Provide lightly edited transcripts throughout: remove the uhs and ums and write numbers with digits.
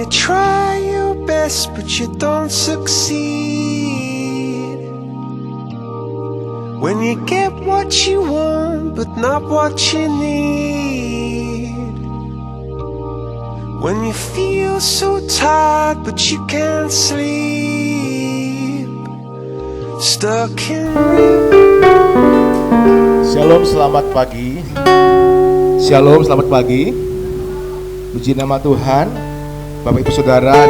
you try your best but you don't succeed, when you get what you want but not what you need, when you feel so tired but you can't sleep, stuck in Shalom, selamat pagi. Shalom, selamat pagi. Puji nama Tuhan. Bapak Ibu Saudara,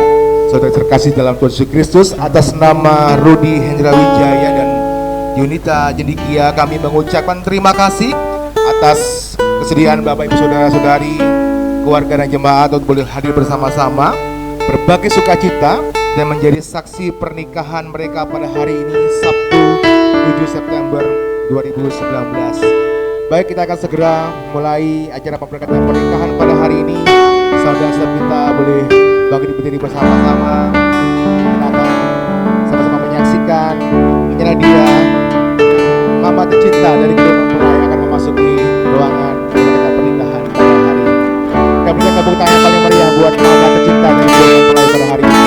saudara terkasih dalam Tuhan Yesus Kristus, atas nama Rudi Hendra Wijaya dan Yunita Jendikia, kami mengucapkan terima kasih atas kesediaan Bapak Ibu Saudara-saudari, keluarga dan jemaat untuk boleh hadir bersama-sama, berbagi sukacita dan menjadi saksi pernikahan mereka pada hari ini, Sabtu 7 September 2019. Baik, kita akan segera mulai acara pemberkatan pernikahan pada hari ini. Saudara-saudara kita boleh berdiri bersama-sama. Kita akan sama-sama menyaksikan. Inilah dia, mama tercinta dari kedua mempelai akan memasuki ruangan pemberkatan pernikahan pada hari ini. Kita berikan tepuk tangan yang paling meriah buat mama tercinta dari kedua mempelai pada hari ini.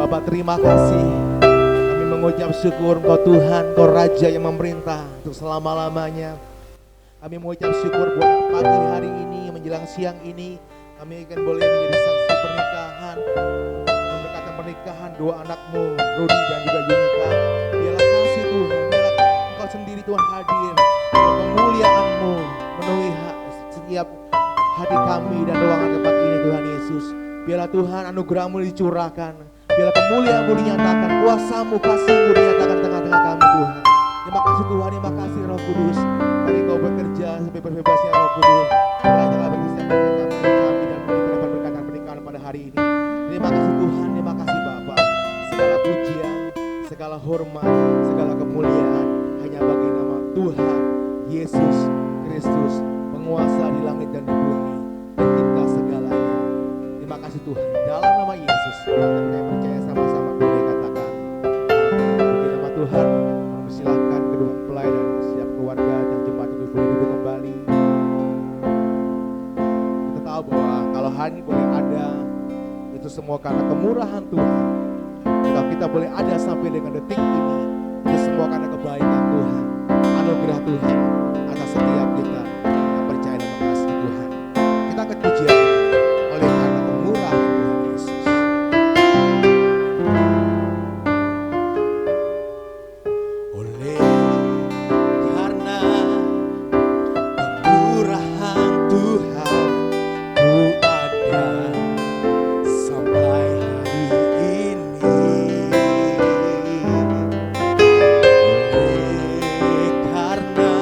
Bapak terima kasih. Kami mengucap syukur Engkau Tuhan, Engkau Raja yang memerintah untuk selama-lamanya. Kami mengucap syukur buat pagi hari ini, menjelang siang ini, kami akan boleh menjadi saksi pernikahan, memberkati pernikahan dua anakmu, Rudy dan juga Yunita. Biarlah kasih Tuhan, biarlah Engkau sendiri Tuhan hadir, biarlah kemuliaan-Mu memenuhi setiap hati kami dan ruangan tempat ini Tuhan Yesus. Biarlah Tuhan anugerah-Mu dicurahkan, biarlah kemuliaan-Mu dinyatakan, kuasa-Mu, kasih-Mu dinyatakan tengah-tengah kami Tuhan. Terima kasih Tuhan, terima kasih Roh Kudus. Mari Kau bekerja sampai berbebasnya Roh Kudus. Belajarlah bersama kami dan mendapat berkatan pernikahan pada hari ini. Terima kasih Tuhan, terima kasih Bapa. Segala pujian, segala hormat, segala kemuliaan hanya bagi nama Tuhan Yesus Kristus, penguasa di langit dan di bumi, pencipta segalanya. Terima kasih Tuhan, dalam nama Yesus kami percaya sama-sama boleh katakan bagi nama Tuhan. Silakan kedua mempelai dan setiap keluarga dan jemaat itu boleh duduk kembali. Kita tahu bahwa kalau hari ini boleh ada, itu semua karena kemurahan Tuhan. Kalau kita boleh ada sampai dengan detik ini, itu semua karena kebaikan Tuhan, anugerah Tuhan atas setiap kita yang percaya dan mengasihi Tuhan. Kita akan pujian oleh karena kemurahan Tuhan Yesus. Oleh karena kemurahan Tuhan, ku ada sampai hari ini. Oleh karena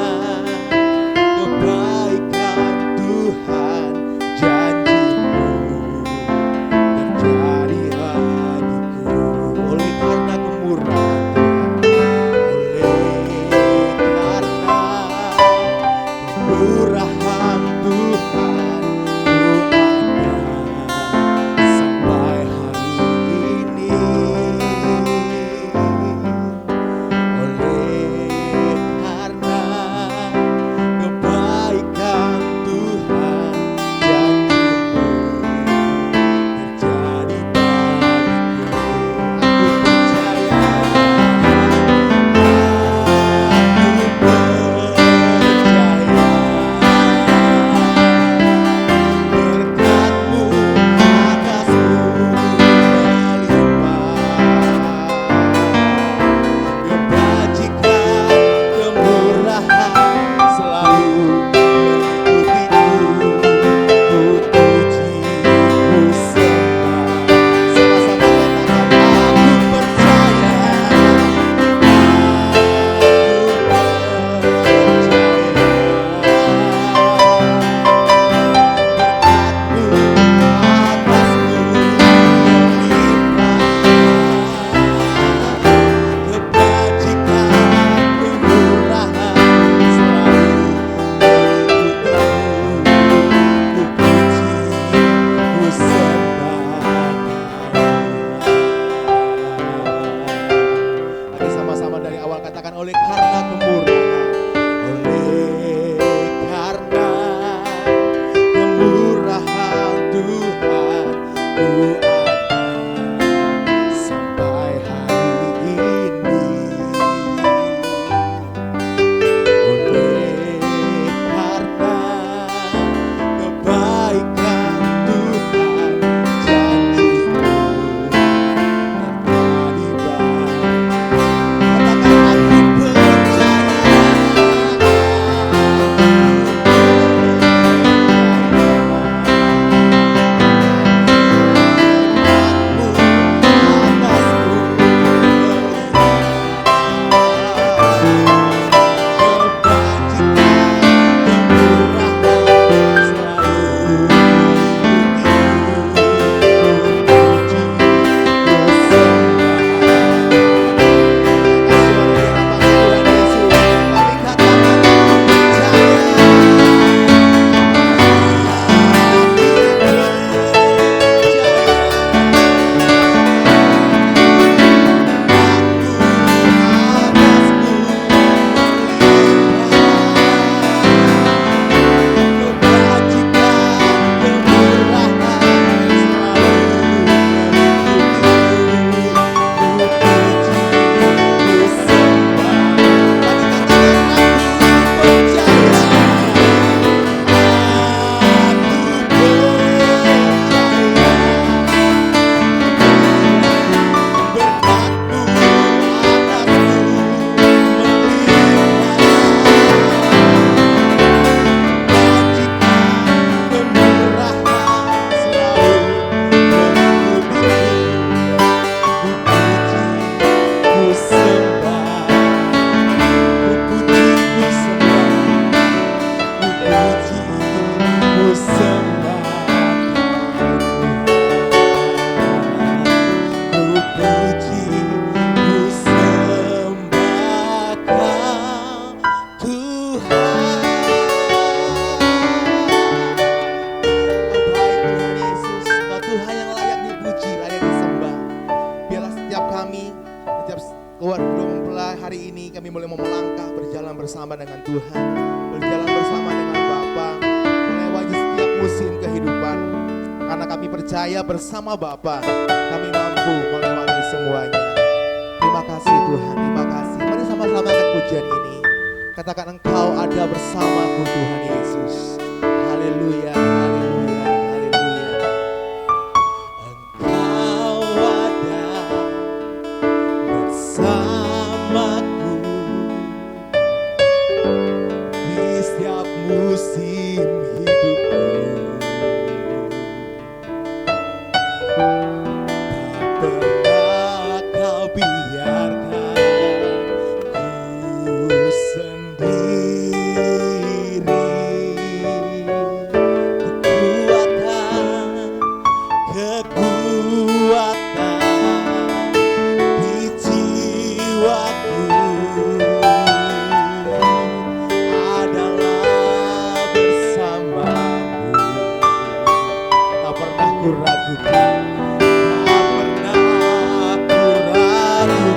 2024 hari ini kami mulai mau melangkah berjalan bersama dengan Tuhan, berjalan bersama dengan Bapa, melewati setiap musim kehidupan. Karena kami percaya bersama Bapa kami mampu melewati semuanya. Terima kasih Tuhan, terima kasih. Mari sama-sama angkat pujian ini. Katakan Engkau ada bersamaku Tuhan Yesus. Haleluya, haleluya, haleluya. Engkau ada bersamaku di setiap musim hidupku. Tak pernah kau biarkan ku sendiri. Kekuatan di jiwaku adalah bersamamu. Tak pernah ku ragukan, tak pernah ku ragukan.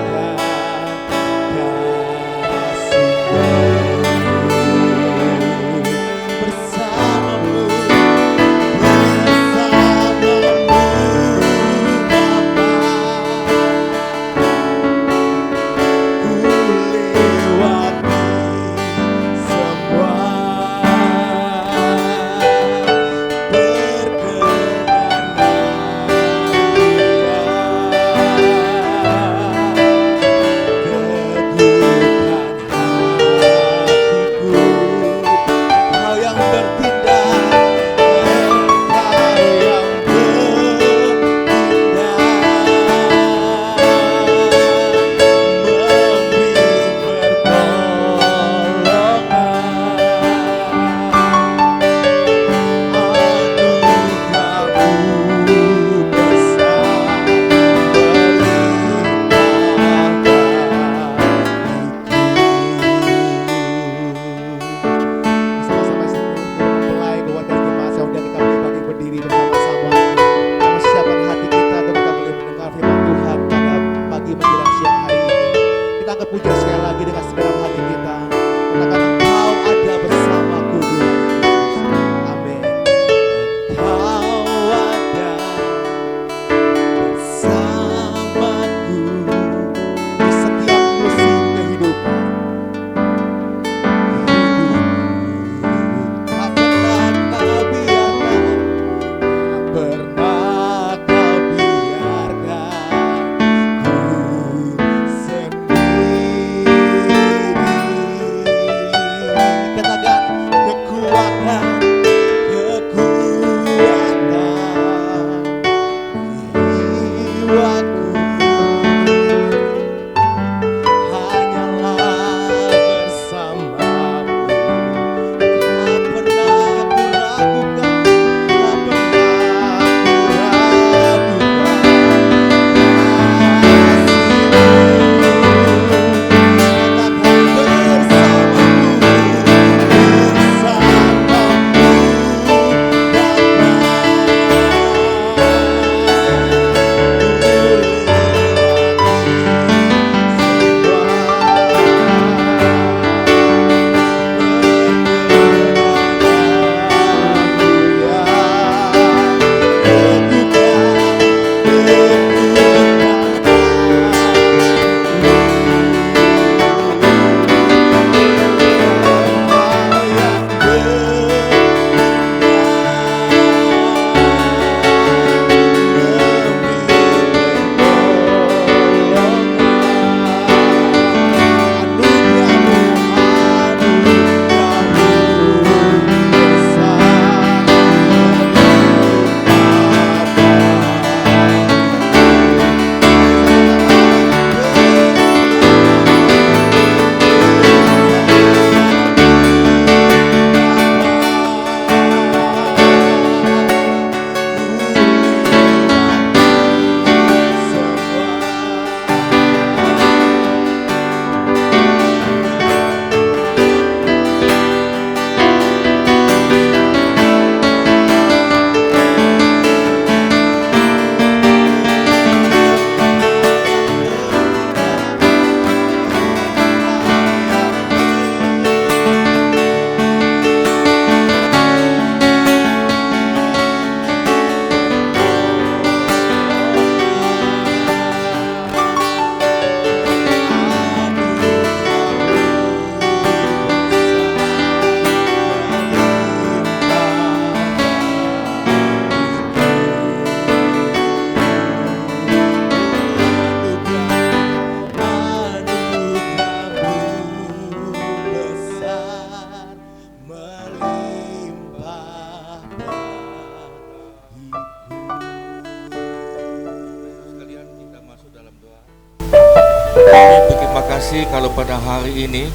kasih kalau pada hari ini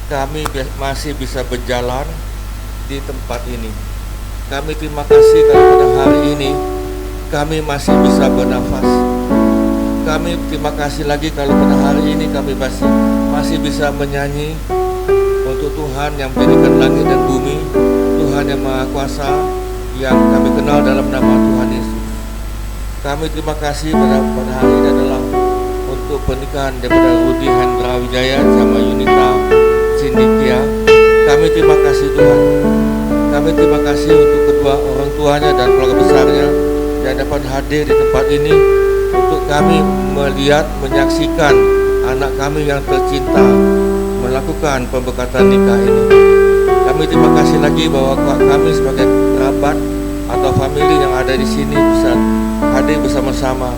kami masih bisa berjalan di tempat ini. Kami terima kasih kalau pada hari ini kami masih bisa bernafas. Kami terima kasih lagi kalau pada hari ini kami masih bisa menyanyi untuk Tuhan yang menjadikan langit dan bumi, Tuhan yang Maha Kuasa, yang kami kenal dalam nama Tuhan Yesus. Kami terima kasih pada hari ini adalah untuk pernikahan daripada Rudi Hendra Wijaya sama Yunita Sindikia. Kami terima kasih Tuhan. Kami terima kasih untuk kedua orang tuanya dan keluarga besarnya yang dapat hadir di tempat ini untuk kami melihat, menyaksikan anak kami yang tercinta melakukan pemberkatan nikah ini. Kami terima kasih lagi bahwa kami sebagai kerabat atau famili yang ada di sini bisa hadir bersama-sama.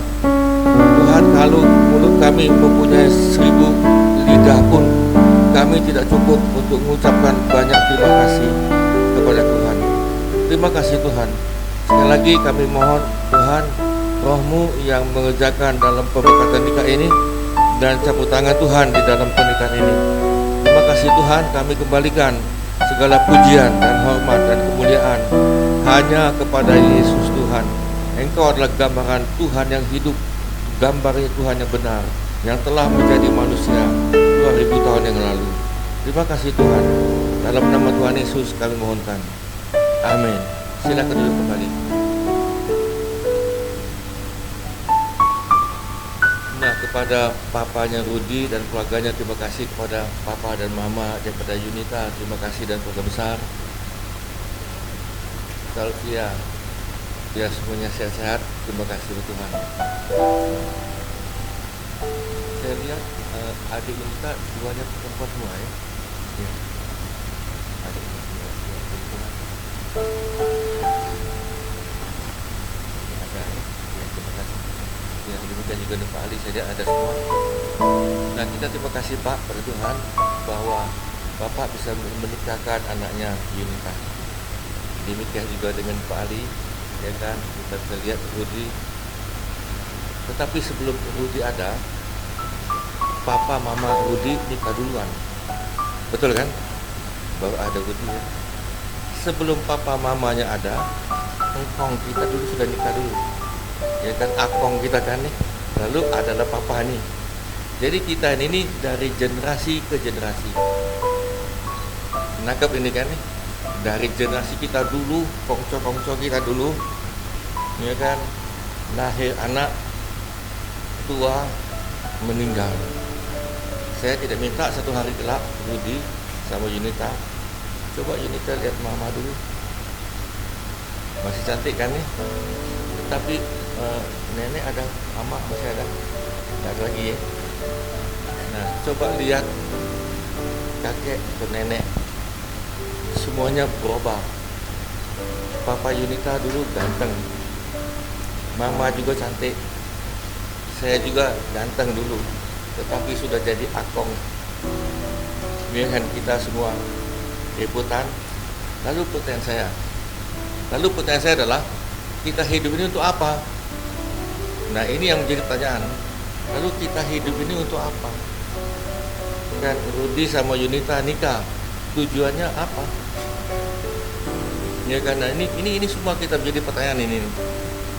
Tuhan, kalau mulut kami mempunyai 1000 lidah pun kami tidak cukup untuk mengucapkan banyak terima kasih kepada Tuhan. Terima kasih Tuhan. Sekali lagi kami mohon Tuhan, Roh-Mu yang mengerjakan dalam pemberkatan nikah ini dan campur tangan Tuhan di dalam pernikahan ini. Terima kasih Tuhan, kami kembalikan segala pujian dan hormat dan kemuliaan hanya kepada Yesus Tuhan. Engkau adalah gambaran Tuhan yang hidup, gambarnya Tuhan yang benar, yang telah menjadi manusia 2000 tahun yang lalu. Terima kasih Tuhan. Dalam nama Tuhan Yesus kami mohonkan. Amin. Silakan duduk kembali. Nah, kepada papanya Rudi dan keluarganya, terima kasih kepada papa dan mama daripada Yunita, terima kasih dan keluarga besar. Salvia, biar semuanya sehat-sehat, terima kasih Tuhan. Saya lihat adik Yunita duanya perempuan semua ya. Ya. Adik Yunita perempuan. Ada ya. Ya, terima kasih. Ya, demikian juga Pak Ali, saya lihat ada semua. Nah, kita terima kasih Pak pada Tuhan bahwa Bapak bisa menikahkan anaknya Yunita. Demikian juga dengan Pak Ali, ya kan, kita bisa lihat Rudi. Tetapi sebelum Rudi ada, Papa Mama Rudi nikah duluan. Betul kan? Baru ada Rudi ya. Sebelum Papa Mamanya ada, engkong kita dulu sudah nikah dulu. Ya kan, akong kita kan nih. Lalu adalah Papa nih. Jadi kita ini dari generasi ke generasi. Nangkep ini kan nih. Dari generasi kita dulu, kongco-kongco kita dulu, ya kan, lahir anak, tua, meninggal. Saya tidak minta satu hari kelak Rudi sama Yunita, coba Yunita lihat mama dulu, masih cantik kan nih. Tapi nenek ada, mama masih ada, nggak ada lagi ya. Nah, coba lihat kakek atau nenek, semuanya berubah. Papa Yunita dulu ganteng, mama juga cantik, saya juga ganteng dulu, tetapi sudah jadi akong. Biarkan kita semua rebutan. Lalu pertanyaan saya adalah, kita hidup ini untuk apa? Nah, ini yang menjadi pertanyaan. Lalu kita hidup ini untuk apa? Kan Rudi sama Yunita nikah, tujuannya apa? Ya karena ini semua kita menjadi pertanyaan ini.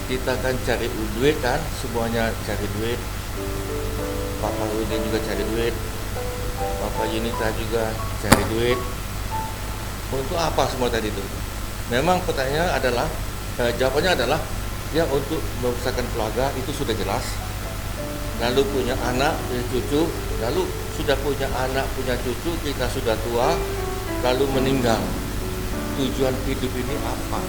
Kita kan cari duit kan, semuanya cari duit. Papa Rudi juga cari duit, Papa Yunita juga cari duit. Untuk apa semua tadi itu? Memang pertanyaannya adalah, jawabannya adalah ya untuk membesarkan keluarga, itu sudah jelas. Lalu punya anak, punya cucu, lalu sudah punya anak, punya cucu, kita sudah tua, lalu meninggal. Tujuan hidup ini apa?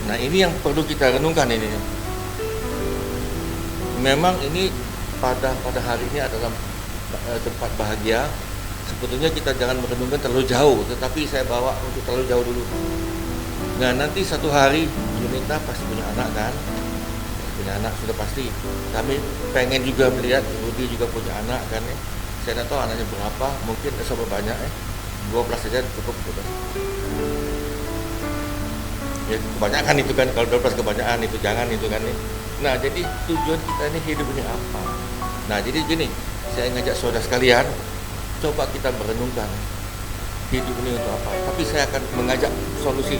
Nah, ini yang perlu kita renungkan ini. Memang ini pada hari ini adalah tempat bahagia. Sebetulnya kita jangan merenungkan terlalu jauh, tetapi saya bawa untuk terlalu jauh dulu. Nah, nanti satu hari Yunita pasti punya anak kan? Punya anak sudah pasti. Kami pengen juga melihat Rudi juga punya anak kan ya. Saya tidak tahu anaknya berapa, mungkin sama banyak ya. 12 saja cukup gitu. Ya kebanyakan itu kan, kalau 12 kebanyakan itu jangan itu kan nih. Nah, jadi tujuan kita ini hidup ini apa? Nah, jadi gini, saya ngajak saudara sekalian, coba kita merenungkan hidup ini untuk apa. Tapi saya akan mengajak solusi.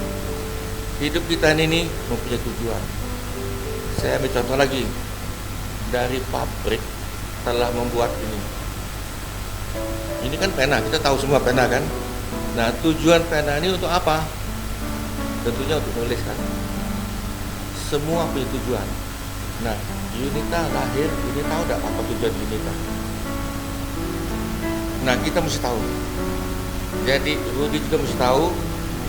Hidup kita ini mempunyai tujuan. Saya ambil contoh lagi, dari pabrik telah membuat ini. Ini kan pena, kita tahu semua pena kan. Nah, tujuan pena ini untuk apa? Tentunya untuk nulis kan. Semua punya tujuan. Nah, Yunita lahir, ini tahu tidak apa tujuan Yunita? Nah, kita mesti tahu. Jadi Rudy juga mesti tahu.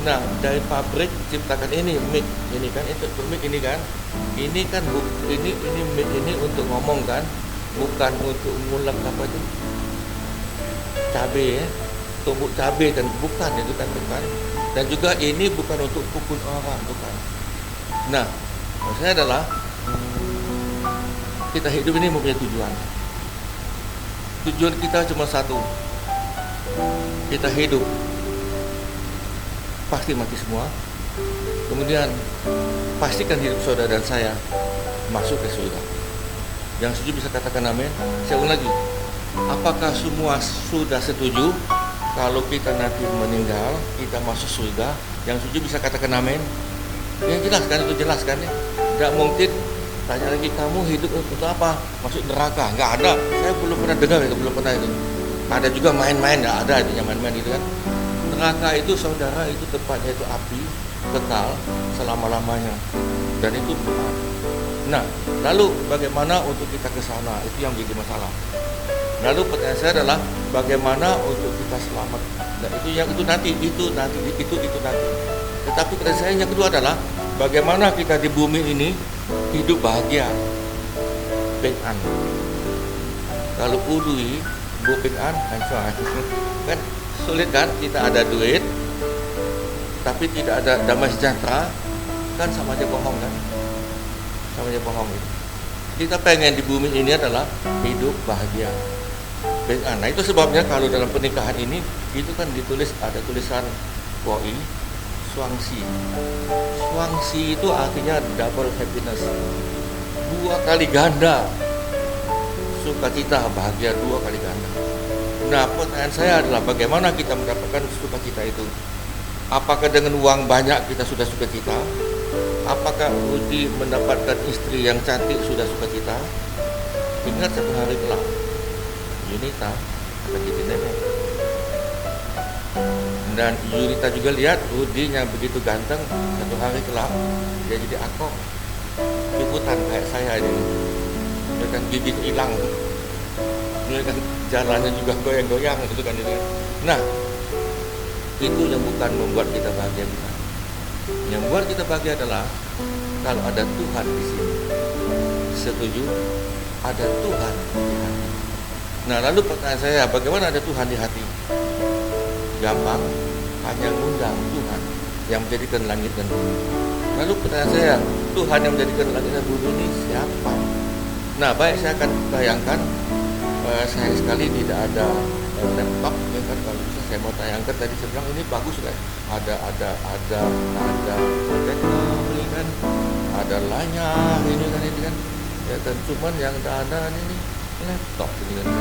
Nah, dari pabrik ciptakan ini mic ini kan, itu mic ini kan. Ini kan ini mic ini untuk ngomong kan, bukan untuk ngulek apa itu cabai ya, tumbuk cabai kan, bukan itu kan, bukan. Dan juga ini bukan untuk pukul orang, bukan. Nah, maksudnya adalah kita hidup ini mempunyai tujuan. Tujuan kita cuma satu. Kita hidup pasti mati semua. Kemudian pastikan hidup saudara dan saya masuk ke surga. Yang setuju bisa katakan amin. Saya ulang lagi. Apakah semua sudah setuju kalau kita nanti meninggal, kita masuk surga? Yang setuju bisa katakan amin. Yang jelas kan, itu jelas kan ya. Tidak mungkin tanya lagi, kamu hidup untuk apa? Masuk neraka? Nggak ada. Saya belum pernah dengar itu, belum pernah itu. Ada juga main-main, nggak ada itu yang main-main itu kan. Neraka itu saudara, itu tempatnya itu api kekal selama-lamanya, dan itu berat. Nah, lalu bagaimana untuk kita ke sana? Itu yang jadi masalah. Lalu pertanyaan saya adalah bagaimana untuk kita selamat? Nah, itu nanti. Tetapi pertanyaan saya yang kedua adalah bagaimana kita di bumi ini hidup bahagia. Peng-an. Kalau udui Buping-an, kan sulit kan, kita ada duit tapi tidak ada damai sejahtera, kan sama aja bohong kan, sama aja bohong itu. Kita pengen di bumi ini adalah hidup bahagia. Nah, itu sebabnya kalau dalam pernikahan ini itu kan ditulis, ada tulisan koi swangsi. Swangsi itu artinya double happiness, 2 kali ganda sukacita, bahagia 2 kali ganda. Nah, pertanyaan saya adalah bagaimana kita mendapatkan sukacita itu? Apakah dengan uang banyak kita sudah sukacita? Apakah Rudy mendapatkan istri yang cantik sudah sukacita? Ingat satu hari kelak Yunita akan jadi nenek. Dan Yunita juga lihat Rudy yang begitu ganteng, satu hari kelak dia jadi akok ikutan kayak saya ini. Dia kan giginya hilang, dia kan jalannya juga goyang-goyang gitu kan itu. Nah, itu yang bukan membuat kita bahagia, bukan. Yang membuat kita bahagia adalah kalau ada Tuhan di sini. Setuju? Ada Tuhan di hati. Nah, lalu pertanyaan saya, bagaimana ada Tuhan di hati? Gampang, hanya ngundang Tuhan yang menjadikan langit dan bumi. Lalu pertanyaan saya, Tuhan yang menjadikan langit dan bumi ini siapa? Nah, baik, saya akan bayangkan, sayang sekali tidak ada laptop, ya kan. Kalau bisa saya mau tayangkan, tadi saya bilang ini bagus kan, ada teknologi kan, ada layar ini kan, ya kan. Cuman yang ada ini laptop ini kan,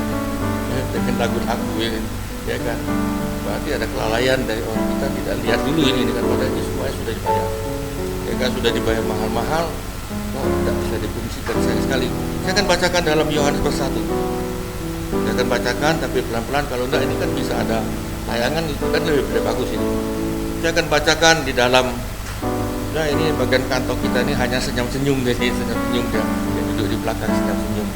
ya, dengan lagu-lagu ini, ya kan. Berarti ada kelalaian dari orang, kita tidak lihat dulu ini kan, pada ini semuanya sudah dibayar, ya kan, sudah dibayar mahal-mahal. Tidak bisa difungsikan. Sayang sekali. Saya akan bacakan dalam Yohanes 1. Saya akan bacakan tapi pelan-pelan, kalau enggak ini kan bisa ada tayangan, itu kan lebih bagus ini. Saya akan bacakan di dalam, nah ini bagian kantong kita ini hanya senyum-senyum, jadi senyum-senyum dia duduk di belakang senyum-senyum.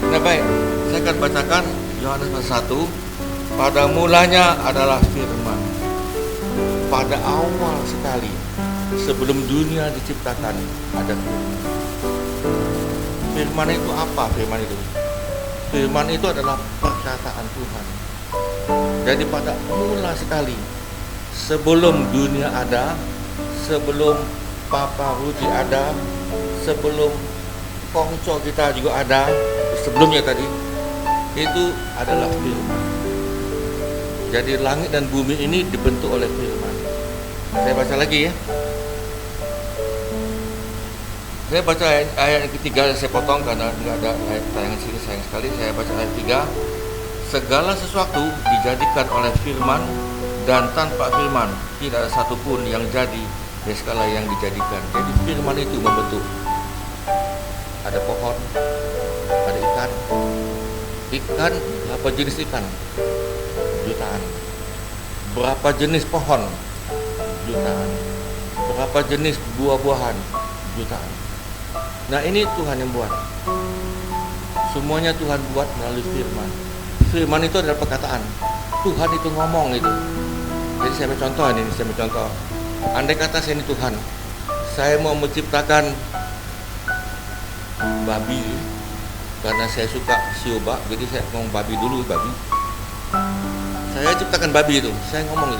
Nah, baik, saya akan bacakan Yohanes 1. Pada mulanya adalah firman. Pada awal sekali sebelum dunia diciptakan ada firman. Firman itu apa? Firman itu adalah perkataan Tuhan. Jadi pada mula sekali sebelum dunia ada, sebelum Papa Rudy ada, sebelum Kongco kita juga ada, sebelumnya tadi itu adalah firman. Jadi langit dan bumi ini dibentuk oleh firman. Saya baca lagi ya. Saya baca ayat yang ketiga, saya potong karena nggak ada ayat tayangan sini, sayang sekali. Saya baca ayat 3. Segala sesuatu dijadikan oleh firman, dan tanpa firman tidak ada satupun yang jadi dari segala yang dijadikan. Jadi firman itu membentuk. Ada pohon, ada ikan. Ikan, berapa jenis ikan? Jutaan. Berapa jenis pohon? Jutaan. Berapa jenis buah-buahan? Jutaan. Nah, ini Tuhan yang buat. Semuanya Tuhan buat melalui firman. Firman itu adalah perkataan. Tuhan itu ngomong itu. Jadi saya contoh ini, andai kata saya ini Tuhan, saya mau menciptakan babi, karena saya suka sioba, jadi saya ngomong babi dulu, babi. Saya ciptakan babi itu, saya ngomong.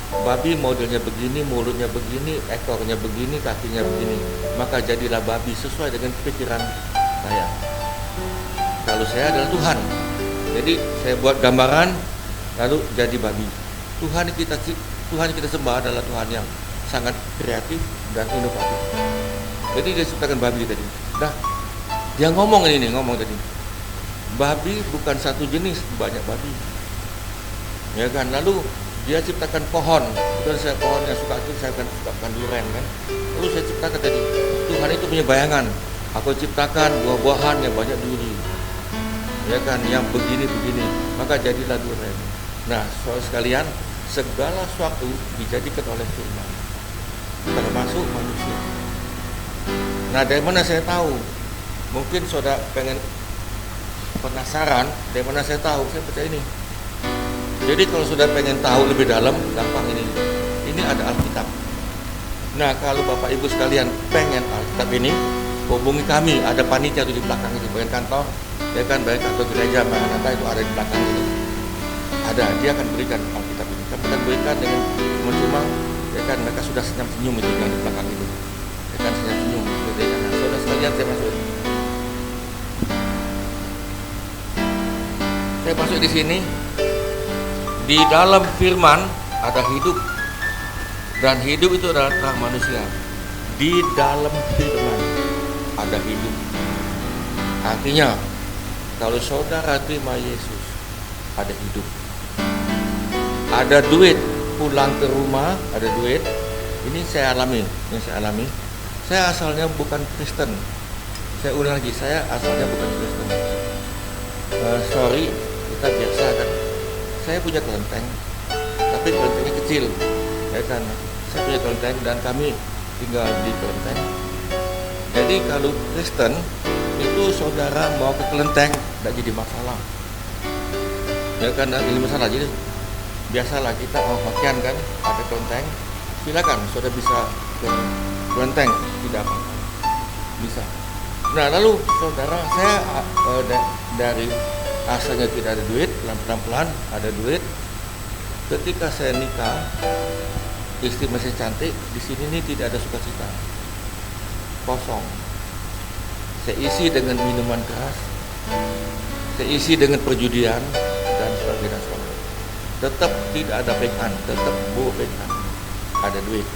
Babi modelnya begini, mulutnya begini, ekornya begini, kakinya begini. Maka jadilah babi sesuai dengan pikiran saya. Kalau saya adalah Tuhan, jadi saya buat gambaran, lalu jadi babi. Tuhan kita sembah adalah Tuhan yang sangat kreatif dan inovatif. Jadi dia ciptakan babi tadi. Nah, dia ngomong tadi. Babi bukan satu jenis, banyak babi. Ya kan? Lalu dia ciptakan pohon. Kebetulan saya pohon yang suka itu, saya akan ciptakan durian kan. Lalu saya ciptakan tadi. Tuhan itu punya bayangan. Aku ciptakan buah-buahan yang banyak duri. Ya kan, yang begini-begini. Maka jadilah durian. Nah, saudara sekalian, segala sesuatu dijadikan oleh firman, termasuk manusia. Nah, dari mana saya tahu? Mungkin saudara pengen penasaran, dari mana saya tahu? Saya percaya ini. Jadi kalau sudah pengen tahu lebih dalam, gampang ini. Ini ada Alkitab. Nah, kalau Bapak Ibu sekalian pengen Alkitab ini, hubungi kami. Ada panitia itu di belakang itu, bagian kantor. Ya kan, bagian kantor gereja Maranatha itu ada di belakang itu. Ada, dia akan berikan Alkitab ini. Kami akan berikan dengan cuma-cuma. Ya kan, mereka sudah senyum-senyum itu yang di belakang itu. Ya kan, senyum-senyum. Nah, saudara sekalian, saya masuk di sini. Di dalam firman ada hidup, dan hidup itu adalah terang manusia. Di dalam firman ada hidup. Artinya kalau saudara terima Yesus, ada hidup. Ada duit, pulang ke rumah ada duit. Ini saya alami. Saya asalnya bukan Kristen. Saya ulang lagi, saya asalnya bukan Kristen. Sorry, kita biasa kan. Saya punya kelenteng, tapi kelentengnya kecil, ya kan. Saya punya kelenteng dan kami tinggal di kelenteng. Jadi kalau Kristen itu saudara mau ke kelenteng tidak jadi masalah, ya kan, tidak jadi masalah. Jadi biasalah kita pakaian kan, ada kelenteng, silakan saudara bisa ke kelenteng, tidak apa-apa, bisa. Nah, lalu saudara, saya dari asalnya tidak ada duit, pelan-pelan ada duit. Ketika saya nikah, istri masih cantik, di sini nih tidak ada sukacita, kosong. Saya isi dengan minuman keras, saya isi dengan perjudian dan sebagainya. Tetap tidak ada pekan, tetap pekan. Ada duit,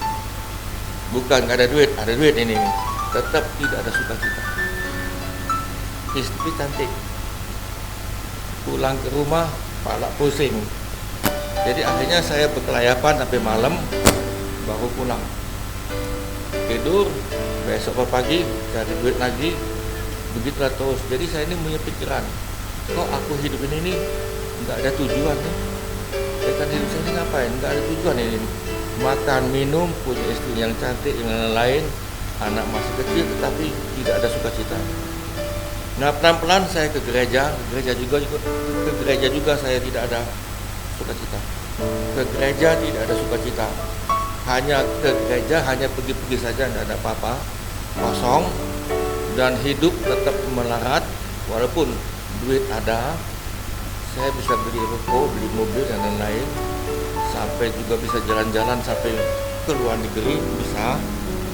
bukan nggak ada duit, ada duit ini. Tetap tidak ada sukacita. Istri cantik, pulang ke rumah kepala pusing. Jadi akhirnya saya berkelayapan sampai malam baru pulang. Tidur, besok pagi cari duit lagi, begitulah terus. Jadi saya ini punya pikiran, kok aku hidup ini nggak ada tujuan nih. Ya kan, hidup saya ini ngapain? Nggak ada tujuan ini. Makan, minum, punya istri yang cantik, yang lain, anak masih kecil, tetapi tidak ada sukacita. Nah, pelan-pelan saya ke gereja juga saya tidak ada sukacita. Ke gereja tidak ada sukacita. Hanya ke gereja, hanya pergi-pergi saja, tidak ada apa-apa, kosong, dan hidup tetap melarat. Walaupun duit ada, saya bisa beli ruko, beli mobil dan lain-lain, sampai juga bisa jalan-jalan sampai ke luar negeri bisa.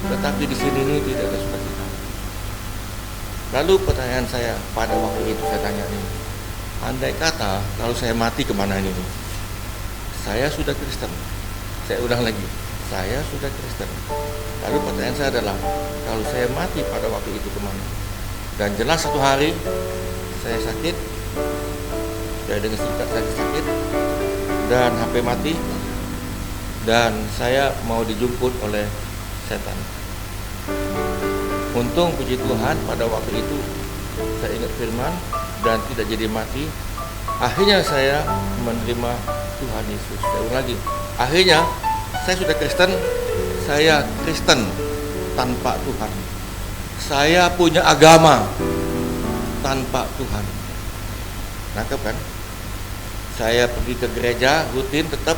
Tetapi di sini ini tidak ada sukacita. Lalu pertanyaan saya pada waktu itu, saya tanya nih, andai kata kalau saya mati kemana ini? Saya sudah Kristen. Saya ulang lagi, saya sudah Kristen. Lalu pertanyaan saya adalah, kalau saya mati pada waktu itu kemana? Dan jelas satu hari saya sakit, saya dengan singkat saya sakit dan hampir mati, dan saya mau dijemput oleh setan. Untung puji Tuhan pada waktu itu saya ingat firman dan tidak jadi mati. Akhirnya saya menerima Tuhan Yesus. Saya ulang lagi, akhirnya saya sudah Kristen. Saya Kristen tanpa Tuhan. Saya punya agama tanpa Tuhan. Nangkep kan? Saya pergi ke gereja rutin tetap.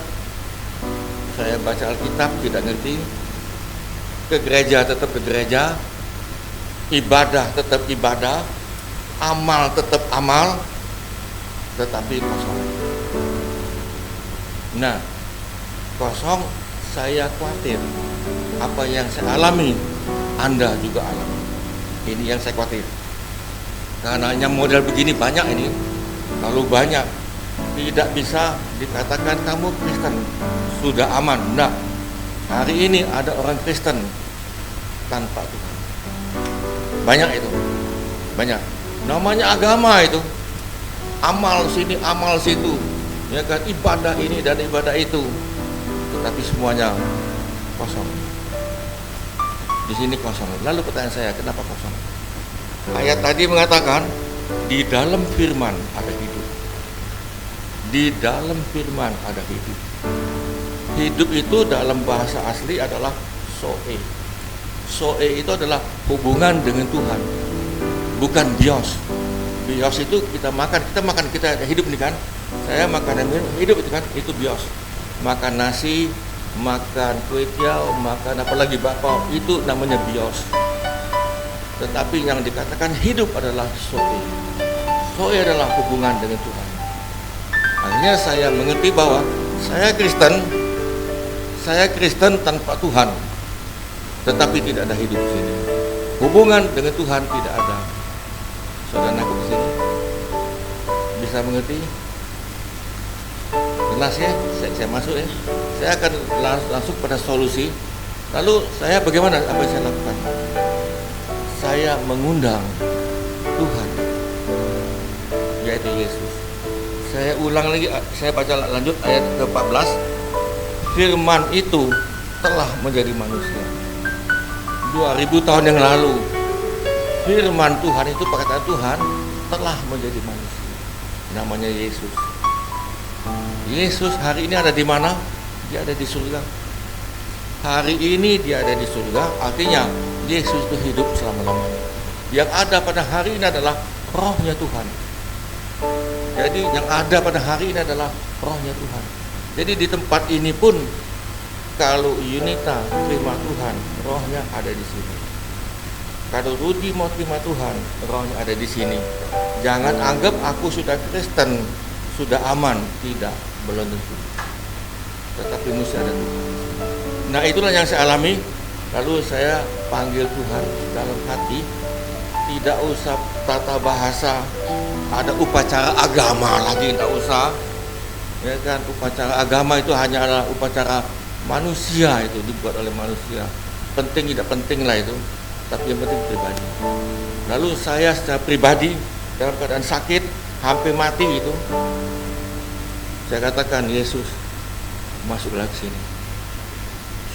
Saya baca Alkitab tidak ngerti. Ke gereja tetap ke gereja. Ibadah tetap ibadah. Amal tetap amal. Tetapi kosong. Nah, kosong. Saya khawatir apa yang saya alami Anda juga alami. Ini yang saya khawatir. Karena yang model begini banyak ini, terlalu banyak. Tidak bisa dikatakan kamu Kristen sudah aman. Nah, hari ini ada orang Kristen tanpa Tuhan. Banyak itu, banyak. Namanya agama itu, amal sini, amal situ, ya kan, ibadah ini dan ibadah itu. Tapi semuanya kosong. Di sini kosong. Lalu pertanyaan saya, kenapa kosong? Ayat tadi mengatakan di dalam firman ada hidup. Di dalam firman ada hidup. Hidup itu dalam bahasa asli adalah zoe. Zoe itu adalah hubungan dengan Tuhan, bukan bios. Bios itu kita makan, kita hidup nih kan. Saya makan hidup itu kan, itu bios. Makan nasi, makan kue tiaw, makan apalagi bakpao, itu namanya bios. Tetapi yang dikatakan hidup adalah zoe. Zoe adalah hubungan dengan Tuhan. Akhirnya saya mengerti bahwa saya Kristen tanpa Tuhan, tetapi tidak ada hidup di sini. Hubungan dengan Tuhan tidak ada. Saudara aku di sini bisa mengerti? Jelas ya, saya masuk ya. Saya akan langsung pada solusi. Lalu saya bagaimana? Apa yang saya lakukan? Saya mengundang Tuhan, yaitu Yesus. Saya ulang lagi, saya baca lanjut ayat ke-14. Firman itu telah menjadi manusia. 2000 tahun yang lalu, firman Tuhan itu, perkataan Tuhan telah menjadi manusia. Namanya Yesus. Yesus hari ini ada di mana? Dia ada di surga. Hari ini dia ada di surga, artinya Yesus itu hidup selama-lamanya. Yang ada pada hari ini adalah rohnya Tuhan. Jadi yang ada pada hari ini adalah rohnya Tuhan. Jadi di tempat ini pun, kalau Yunita terima Tuhan, rohnya ada di sini. Kalau Rudi mau terima Tuhan, rohnya ada di sini. Jangan anggap aku sudah Kristen, sudah aman. Tidak, belum tentu. Tetapi mesti ada Tuhan. Nah, itulah yang saya alami. Lalu saya panggil Tuhan dalam hati. Tidak usah tata bahasa, ada upacara agama lagi, tidak usah. Ya kan, upacara agama itu hanya adalah upacara manusia, itu dibuat oleh manusia. Penting tidak penting lah itu, tapi yang penting pribadi. Lalu saya secara pribadi dalam keadaan sakit, hampir mati itu, saya katakan, Yesus, masuklah ke sini.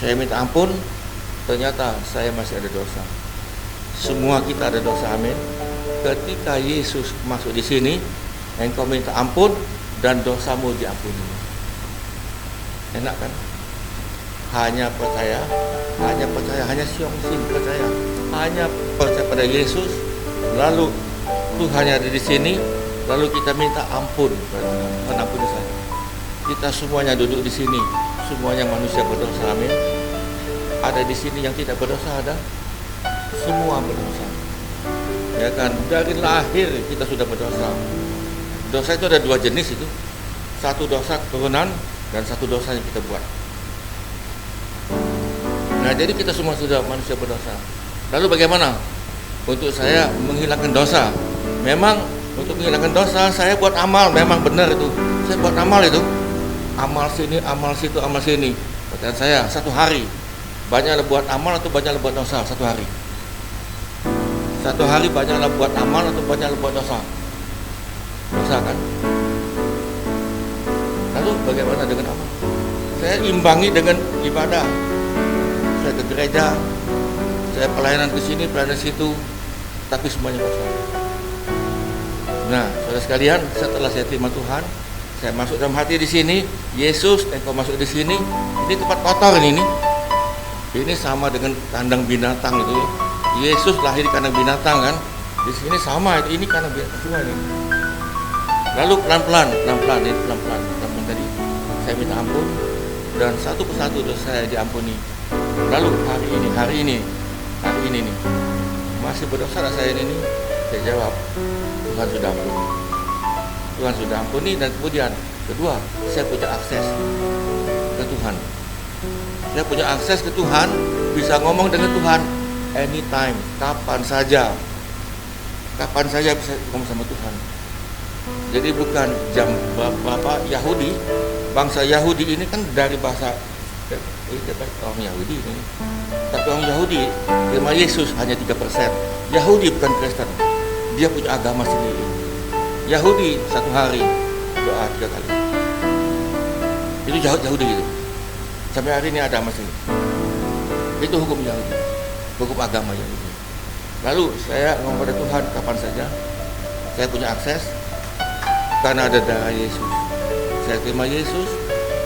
Saya minta ampun, ternyata saya masih ada dosa. Semua kita ada dosa, amin. Ketika Yesus masuk di sini, engkau minta ampun dan dosamu diampuni. Enak kan? Hanya percaya, hanya siong-sing percaya, hanya percaya pada Yesus. Lalu Tuhan yang ada di sini, lalu kita minta ampun, Tuhan ampuni saya. Kita semuanya duduk di sini, semuanya manusia berdosa, amin. Ada di sini yang tidak berdosa, ada. Semua berdosa. Ya kan, dari lahir kita sudah berdosa. Dosa itu ada dua jenis itu. Satu dosa keturunan dan satu dosa yang kita buat. Nah, jadi kita semua sudah manusia berdosa. Lalu bagaimana untuk saya menghilangkan dosa? Memang untuk menghilangkan dosa saya buat amal, memang benar itu. Saya buat amal itu. Amal sini, amal situ, amal sini. Pertanyaan saya, satu hari banyaklah buat amal atau banyaklah buat dosa satu hari? Satu hari banyaklah buat amal atau banyaklah buat dosa? Dosa kan? Lalu bagaimana dengan amal? Saya imbangi dengan ibadah. Saya ke gereja, saya pelayanan ke sini, pelayanan situ, tapi semuanya kosong. Nah, saudara sekalian, setelah saya terima Tuhan, saya masuk dalam hati di sini. Yesus, engkau masuk di sini. Ini tempat kotor ini. Ini sama dengan kandang binatang itu. Yesus lahir di kandang binatang kan? Di sini sama. Ini kandang binatang semua ini. Lalu pelan-pelan tadi saya minta ampun dan satu persatu dosa saya diampuni. Lalu hari ini nih masih berdosa saya ini? Saya jawab, Tuhan sudah ampuni. Tuhan sudah ampuni dan kemudian kedua, saya punya akses ke Tuhan. Saya punya akses ke Tuhan, bisa ngomong dengan Tuhan anytime, kapan saja bisa ngomong sama Tuhan. Jadi bukan jam berapa Yahudi, bangsa Yahudi ini kan dari bahasa orang Yahudi ini. Tapi orang Yahudi terima Yesus hanya 3%. Yahudi bukan Kristen, dia punya agama sendiri. Yahudi satu hari doa 3 kali. Itu Yahudi gitu. Sampai hari ini ada masih. Itu hukum Yahudi, hukum agama Yahudi. Lalu saya ngomong pada Tuhan kapan saja. Saya punya akses karena ada darah Yesus. Saya terima Yesus,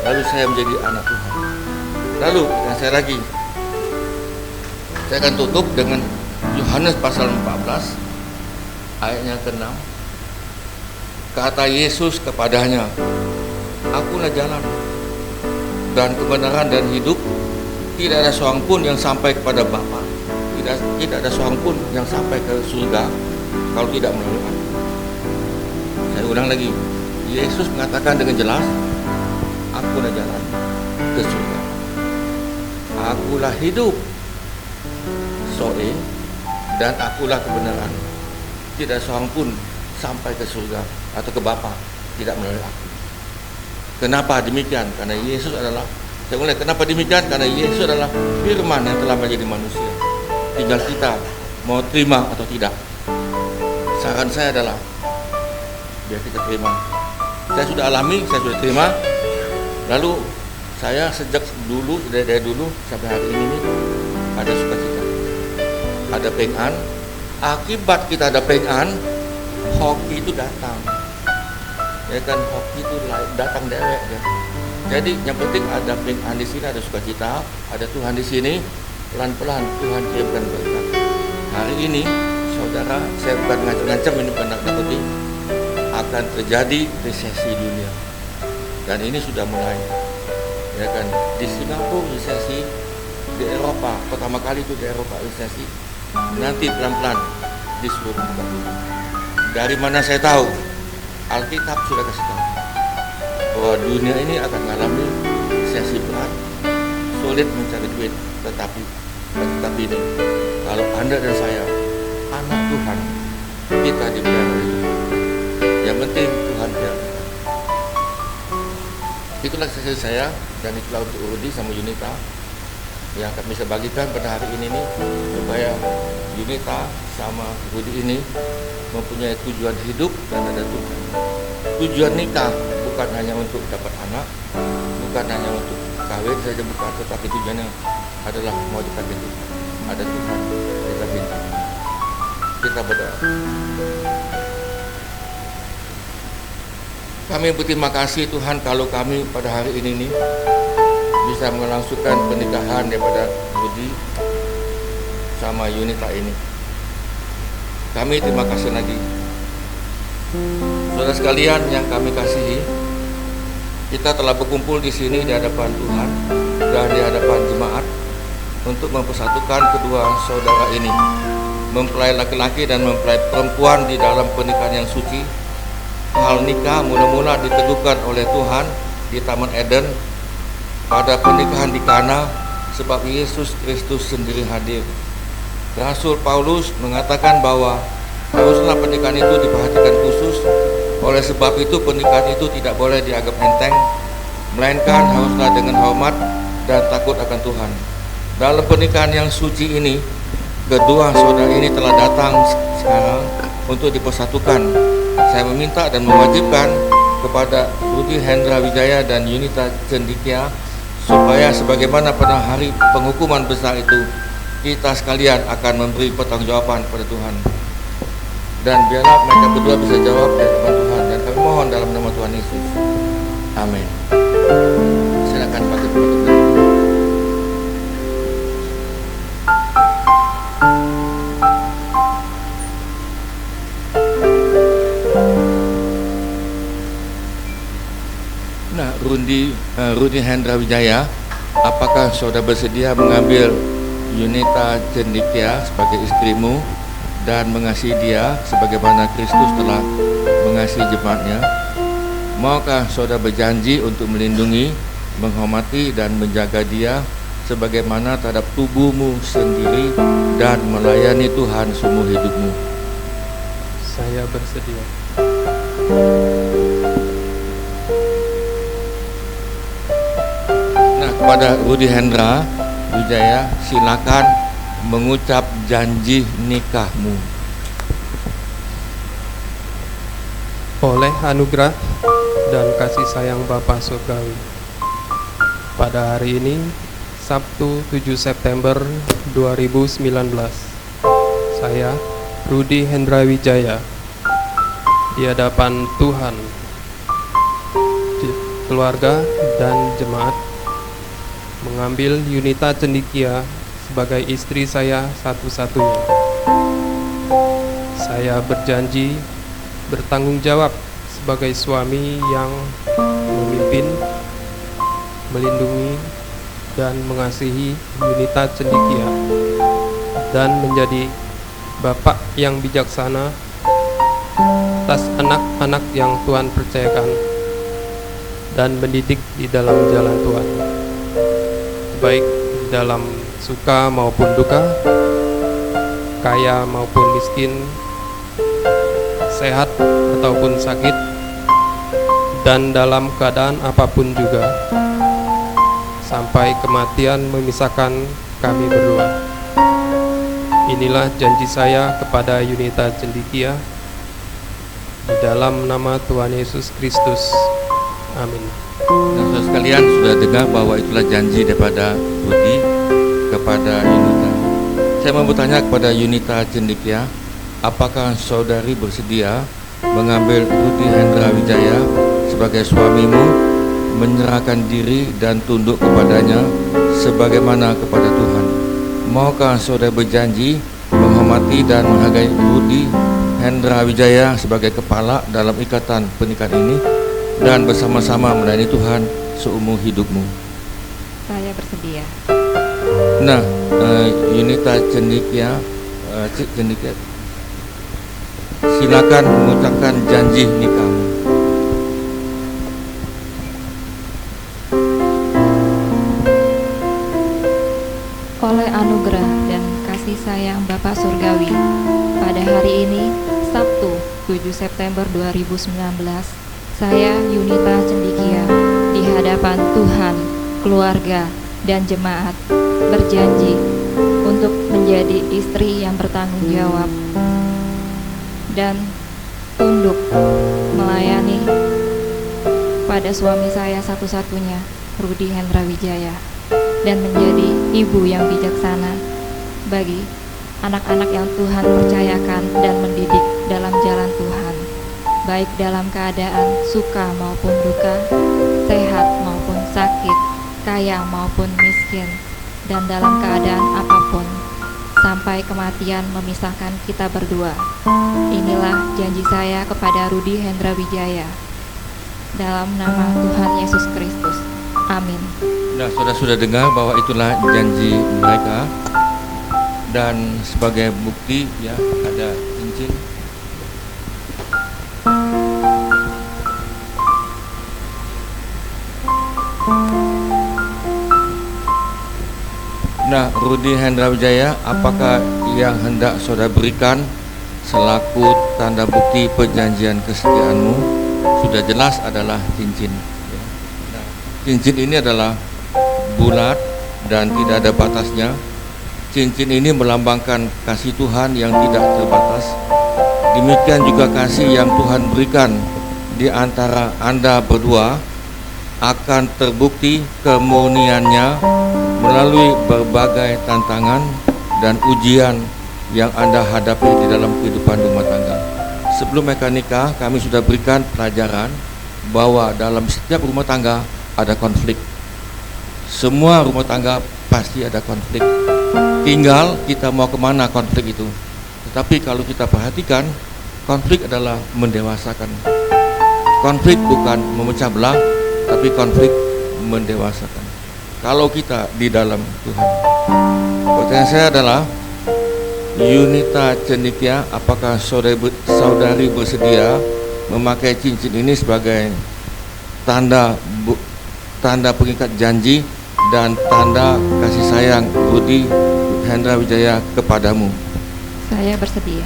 lalu saya menjadi anak Tuhan. Lalu yang saya akan tutup dengan Yohanes pasal 14 ayatnya ke-6. Kata Yesus kepadanya, Akulah jalan dan kebenaran dan hidup. Tidak ada seorang pun yang sampai kepada Bapa. Tidak ada seorang pun yang sampai ke surga kalau tidak melalui Aku. Saya ulang lagi. Yesus mengatakan dengan jelas, Akulah jalan ke surga. Akulah hidup. Soe, dan akulah kebenaran. Tidak seorang pun sampai ke surga atau ke Bapa tidak melalui Aku. Kenapa demikian? Karena Yesus adalah, saya mulai, kenapa demikian? Karena Yesus adalah firman yang telah menjadi manusia. Tinggal kita mau terima atau tidak. Saran saya adalah biar kita terima. Saya sudah alami, saya sudah terima. Lalu saya sejak dulu, dari dulu sampai hari ini ada sukacita, ada pengan. Akibat kita ada pengan, hoki itu datang. Ya kan, hoki itu datang dewek ya. Jadi yang penting ada pengan di sini, ada sukacita, ada Tuhan di sini. Pelan-pelan Tuhan kirimkan berkat. Hari ini, saudara, saya bukan ngancam ini, bukan nakut-nakuti, akan terjadi resesi dunia. Dan ini sudah mulai. Ya kan, di Singapura resesi, di Eropa pertama kali itu di Eropa resesi. Nanti pelan-pelan di seluruh muka bumi. Dari mana saya tahu? Alkitab sudah kasih tahu bahwa dunia ini akan mengalami resesi berat, sulit mencari duit. Tetapi ini, kalau Anda dan saya anak Tuhan, kita diberi oleh Tuhan. Yang penting Tuhan biarkan. Itulah sesi saya, dan itulah untuk Rudi sama Yunita yang kami bisa bagikan pada hari ini nih, supaya Yunita sama Rudi ini mempunyai tujuan hidup dan ada Tuhan. Tujuan nikah bukan hanya untuk dapat anak, bukan hanya untuk kawin saja, bukan, tetapi tujuannya adalah mau dekat dengan Tuhan. Ada Tuhan di dalam hidup. Kita berdoa. Kami berterima kasih Tuhan kalau kami pada hari ini nih bisa melangsungkan pernikahan daripada Rudi sama Yunita ini. Kami terima kasih lagi. Saudara sekalian yang kami kasihi, kita telah berkumpul di sini di hadapan Tuhan dan di hadapan jemaat untuk mempersatukan kedua saudara ini, mempelai laki-laki dan mempelai perempuan di dalam pernikahan yang suci. Hal nikah mula-mula diteguhkan oleh Tuhan di Taman Eden pada pernikahan di Kana, sebab Yesus Kristus sendiri hadir. Rasul Paulus mengatakan bahwa haruslah pernikahan itu diperhatikan khusus. Oleh sebab itu pernikahan itu tidak boleh dianggap enteng, melainkan haruslah dengan hormat dan takut akan Tuhan. Dalam pernikahan yang suci ini, kedua saudara ini telah datang sekarang untuk dipersatukan. Saya meminta dan mewajibkan kepada Rudi Hendra Wijaya dan Yunita Cendikia supaya sebagaimana pada hari penghukuman besar itu, kita sekalian akan memberi pertanggungjawaban kepada Tuhan. Dan biarlah mereka berdua bisa jawab di hadapan Tuhan, dan kami mohon dalam nama Tuhan Yesus. Amin. Silakan Pak Ketua. Nah, Rudi Hendra Wijaya, apakah saudara bersedia mengambil Yunita Cendikia sebagai istrimu dan mengasihi dia sebagaimana Kristus telah mengasihi jemaatnya? Maukah saudara berjanji untuk melindungi, menghormati dan menjaga dia sebagaimana terhadap tubuhmu sendiri dan melayani Tuhan seumur hidupmu? Saya bersedia. Nah, kepada Rudi Hendra Wijaya, silakan mengucap janji nikahmu. Oleh anugerah dan kasih sayang Bapa Surgawi, pada hari ini, Sabtu 7 September 2019, saya, Rudi Hendra Wijaya, di hadapan Tuhan, keluarga dan jemaat, mengambil Yunita Cendikia sebagai istri saya satu-satunya. Saya berjanji bertanggung jawab sebagai suami yang memimpin, melindungi, dan mengasihi Yunita Cendikia, dan menjadi bapak yang bijaksana atas anak-anak yang Tuhan percayakan dan mendidik di dalam jalan Tuhan, baik dalam suka maupun duka, kaya maupun miskin, sehat ataupun sakit, dan dalam keadaan apapun juga, sampai kematian memisahkan kami berdua. Inilah janji saya kepada Yunita Cendikia, di dalam nama Tuhan Yesus Kristus. Amin. Dan saudara sekalian sudah dengar bahwa itulah janji daripada Rudi kepada Yunita. Saya mau bertanya kepada Yunita Cendikia, apakah saudari bersedia mengambil Rudi Hendra Wijaya sebagai suamimu, menyerahkan diri dan tunduk kepadanya sebagaimana kepada Tuhan? Maukah saudara berjanji menghormati dan menghargai Rudi Hendra Wijaya sebagai kepala dalam ikatan pernikahan ini dan bersama-sama melayani Tuhan seumur hidupmu? Saya bersedia. Nah, Yunita Cendikia, silakan mengucapkan janji nikahmu. Oleh anugerah dan kasih sayang Bapa Surgawi, pada hari ini, Sabtu 7 September 2019, saya, Yunita Cendikia, di hadapan Tuhan, keluarga, dan jemaat, berjanji untuk menjadi istri yang bertanggung jawab dan tunduk melayani pada suami saya satu-satunya, Rudi Hendra Wijaya, dan menjadi ibu yang bijaksana bagi anak-anak yang Tuhan percayakan dan mendidik dalam jalan Tuhan, baik dalam keadaan suka maupun duka, sehat maupun sakit, kaya maupun miskin, dan dalam keadaan apapun, sampai kematian memisahkan kita berdua. Inilah janji saya kepada Rudi Hendra Wijaya, dalam nama Tuhan Yesus Kristus. Amin. Nah, saudara sudah dengar bahwa itulah janji mereka, dan sebagai bukti ya ada cincin. Nah, Rudi Hendra Wijaya, apakah yang hendak saudara berikan selaku tanda bukti perjanjian kesetiaanmu? Sudah jelas adalah cincin. Nah, cincin ini adalah bulat dan tidak ada batasnya. Cincin ini melambangkan kasih Tuhan yang tidak terbatas. Demikian juga kasih yang Tuhan berikan di antara Anda berdua akan terbukti kemurniannya melalui berbagai tantangan dan ujian yang Anda hadapi di dalam kehidupan rumah tangga. Sebelum mereka nikah, kami sudah berikan pelajaran bahwa dalam setiap rumah tangga ada konflik. Semua rumah tangga pasti ada konflik. Tinggal kita mau kemana konflik itu. Tetapi kalau kita perhatikan, konflik adalah mendewasakan. Konflik bukan memecah belah, tapi konflik mendewasakan. Kalau kita di dalam Tuhan. Pertanyaan saya adalah, Yunita Cendikia, apakah saudari bersedia memakai cincin ini sebagai tanda pengikat janji dan tanda kasih sayang Rudi Hendra Wijaya kepadamu? Saya bersedia.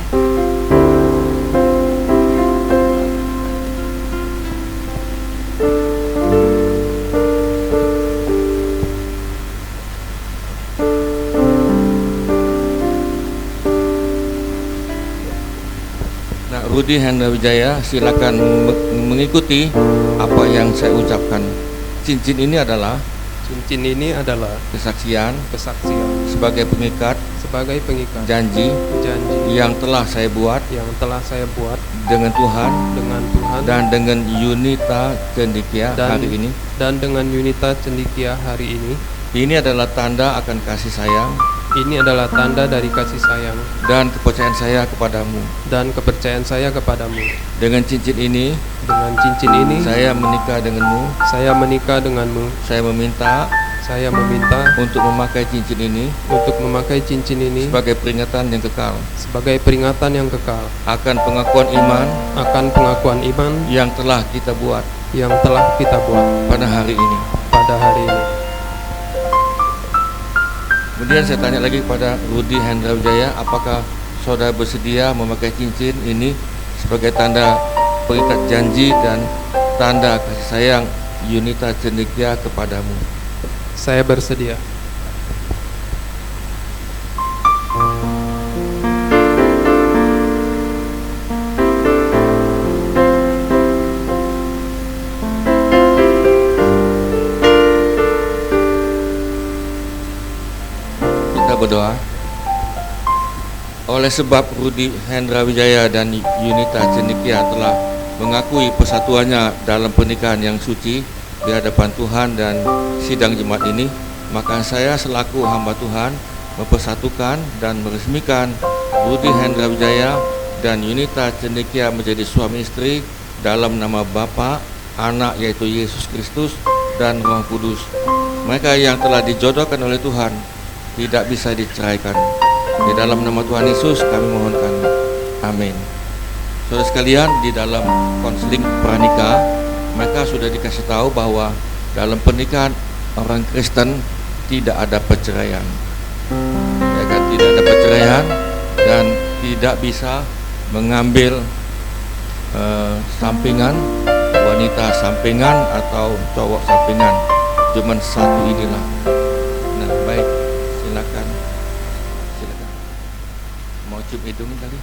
Rudi Hendra Wijaya, silakan mengikuti apa yang saya ucapkan. Cincin ini adalah kesaksian sebagai pengikat janji yang telah saya buat dengan Tuhan dan dengan Yunita Cendikia hari ini. Ini adalah tanda akan kasih sayang. Ini adalah tanda dari kasih sayang dan kepercayaan saya kepadamu. Dengan cincin ini, saya menikah denganmu. Saya meminta untuk memakai cincin ini sebagai peringatan yang kekal akan pengakuan iman yang telah kita buat pada hari ini. Kemudian saya tanya lagi kepada Rudi Hendra Wijaya, apakah saudara bersedia memakai cincin ini sebagai tanda pengikat janji dan tanda kasih sayang Yunita Cendikia kepadamu? Saya bersedia. Berdoa. Oleh sebab Rudi Hendra Wijaya dan Yunita Cendikia telah mengakui persatuannya dalam pernikahan yang suci di hadapan Tuhan dan sidang jemaat ini, maka saya selaku hamba Tuhan mempersatukan dan meresmikan Rudi Hendra Wijaya dan Yunita Cendikia menjadi suami istri dalam nama Bapa, Anak yaitu Yesus Kristus dan Roh Kudus. Mereka yang telah dijodohkan oleh Tuhan tidak bisa diceraikan. Di dalam nama Tuhan Yesus kami mohonkan. Amin. Saudara sekalian, di dalam konseling pranikah mereka sudah dikasih tahu bahwa dalam pernikahan orang Kristen tidak ada perceraian. Ya kan, tidak ada perceraian dan tidak bisa mengambil sampingan, wanita sampingan atau cowok sampingan. Cuman satu inilah. Nah, baik. Silakan. Mau cium hidung kali?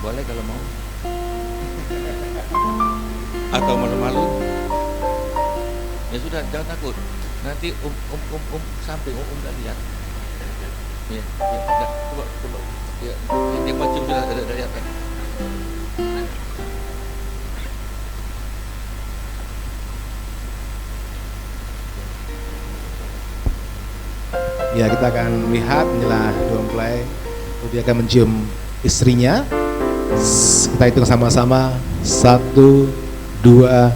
Boleh kalau mau. Atau malu-malu? Ya sudah, jangan takut. Nanti samping nggak lihat. Ya, coba. Ya, yang mau cium sudah ada lihat kan? Ya, kita akan lihat inilah dua mempelai. Dia akan mencium istrinya. Kita hitung sama-sama. 1, 2,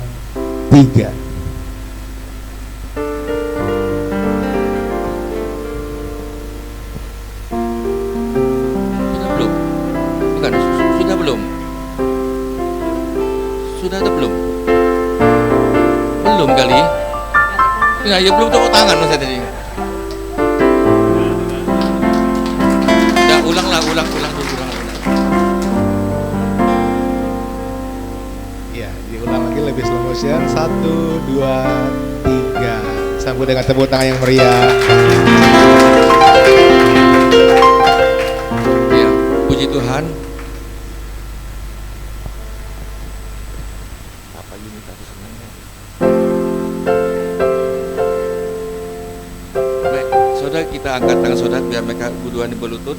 3. Sudah belum? Bukan, sudah belum? Sudah atau belum? Belum kali. Ya, ya belum tepuk tangan Mas tadi. Ulang dulu. Iya, diulang lagi Baby slow motion. 1, 2, 3. Sambut dengan tepuk tangan yang meriah. Ya, puji Tuhan. Apa Yunita itu sebenarnya? Baik, saudara, kita angkat tangan saudara biar mereka buduan di berlutut.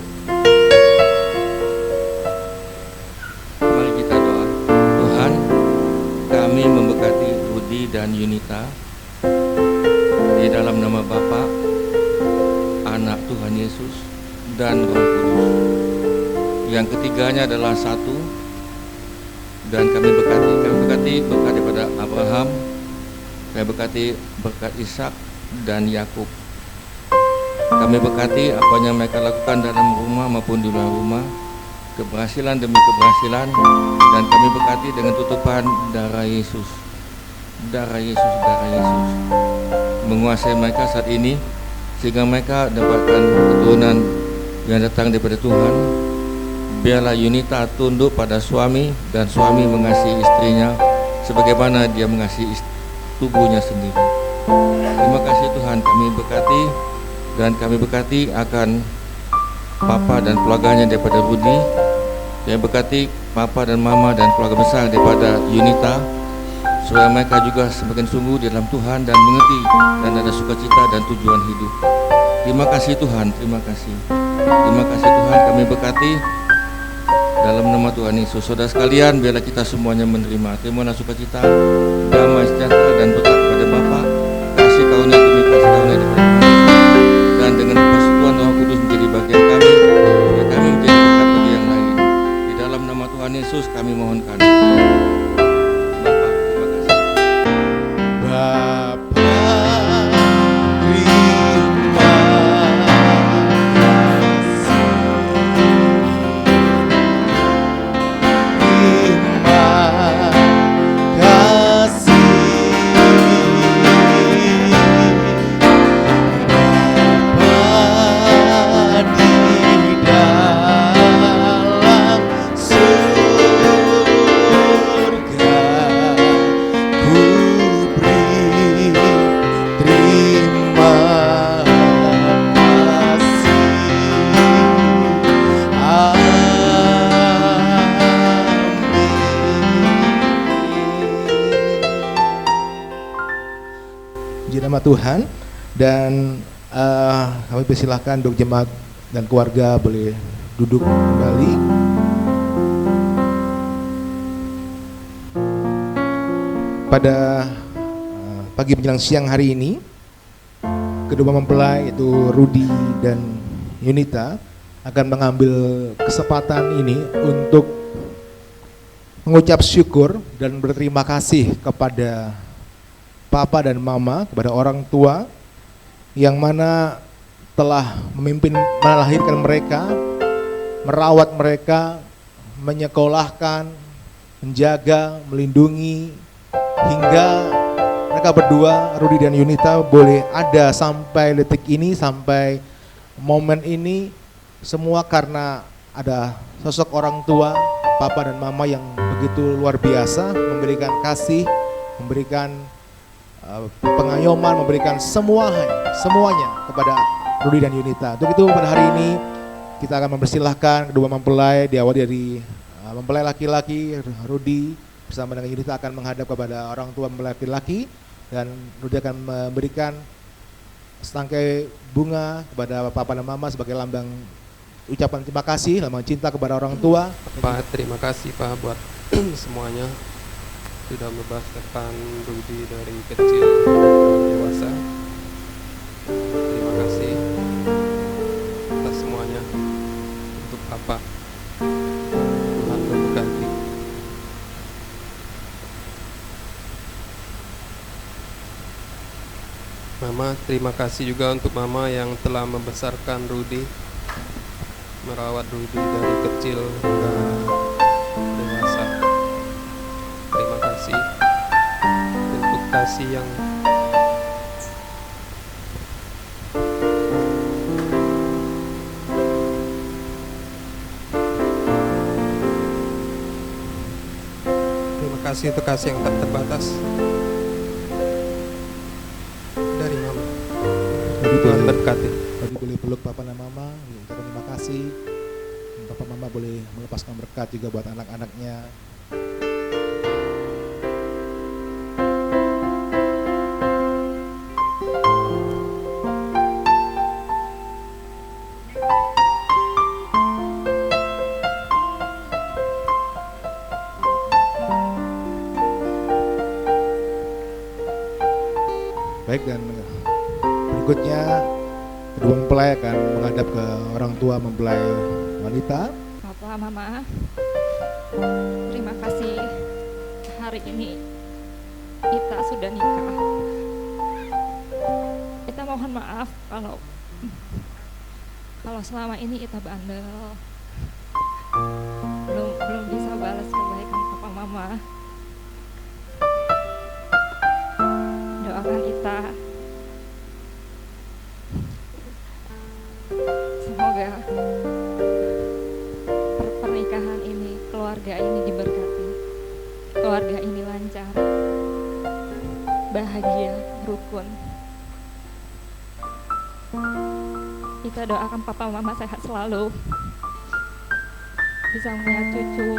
Mari kita doa. Tuhan, kami memberkati Rudi dan Yunita di dalam nama Bapa, Anak Tuhan Yesus, dan Roh Kudus. Yang ketiganya adalah satu. Dan kami berkati berkat daripada Abraham, kami berkati berkat Ishak dan Yakub. Kami berkati apa yang mereka lakukan dalam rumah maupun di luar rumah, keberhasilan demi keberhasilan, dan kami berkati dengan tutupan darah Yesus. Darah Yesus, darah Yesus menguasai mereka saat ini, sehingga mereka dapatkan keturunan yang datang daripada Tuhan. Biarlah Yunita tunduk pada suami, dan suami mengasihi istrinya sebagaimana dia mengasihi tubuhnya sendiri. Terima kasih Tuhan, kami berkati, dan kami berkati akan Papa dan keluarganya daripada Rudi. Kami berkati Papa dan Mama dan keluarga besar daripada Yunita, supaya mereka juga semakin sungguh di dalam Tuhan dan mengerti dan ada sukacita dan tujuan hidup. Terima kasih Tuhan, terima kasih. Terima kasih Tuhan, kami berkati dalam nama Tuhan Yesus. Saudara sekalian, biarlah kita semuanya menerima. Terimalah sukacita, damai sejahtera dan berkat kepada Bapa, kasih karunia demi kasih karunia daripada Tuhan, dan dengan persekutuan Roh Kudus menjadi bagian kami, supaya kami menjadi berkat bagi yang lain. Di dalam nama Tuhan Yesus kami mohonkan. Nama Tuhan, dan kami persilahkan untuk jemaat dan keluarga boleh duduk kembali. Pada pagi menjelang siang hari ini, kedua mempelai yaitu Rudi dan Yunita akan mengambil kesempatan ini untuk mengucap syukur dan berterima kasih kepada Papa dan Mama, kepada orang tua yang mana telah melahirkan mereka, merawat mereka, menyekolahkan, menjaga, melindungi, hingga mereka berdua, Rudi dan Yunita, boleh ada sampai detik ini, sampai momen ini, semua karena ada sosok orang tua, Papa dan Mama yang begitu luar biasa, memberikan kasih, memberikan pengayoman, memberikan semuanya kepada Rudi dan Yunita. Untuk itu pada hari ini kita akan mempersilahkan kedua mempelai, diawali dari mempelai laki-laki Rudi bersama dengan Yunita akan menghadap kepada orang tua mempelai laki-laki, dan Rudi akan memberikan setangkai bunga kepada Papa dan Mama sebagai lambang ucapan terima kasih, lambang cinta kepada orang tua. Pak, terima kasih Pak buat semuanya, sudah membesarkan Rudi dari kecil dewasa. Terima kasih atas semuanya untuk Papa. Tuhan memberkati. Mama, terima kasih juga untuk Mama yang telah membesarkan Rudi, merawat Rudi dari kecil hingga dewasa. Terima kasih untuk kasih yang kasih itu kasih yang tak terbatas dari Mama. Tuhan berkati. Tadi boleh peluk Papa dan Mama, ucapkan terima kasih. Papa Mama boleh melepaskan berkat juga buat anak-anaknya. Baik, dan berikutnya kedua mempelai akan menghadap ke orang tua mempelai wanita. Papa, Mama, terima kasih hari ini Ita sudah nikah. Ita mohon maaf kalau selama ini Ita bandel, belum bisa balas kebaikan Papa Mama. Doakan Ita semoga pernikahan ini, keluarga ini diberkati, keluarga ini lancar, bahagia, rukun. Kita doakan Papa Mama sehat selalu, bisa melihat cucu,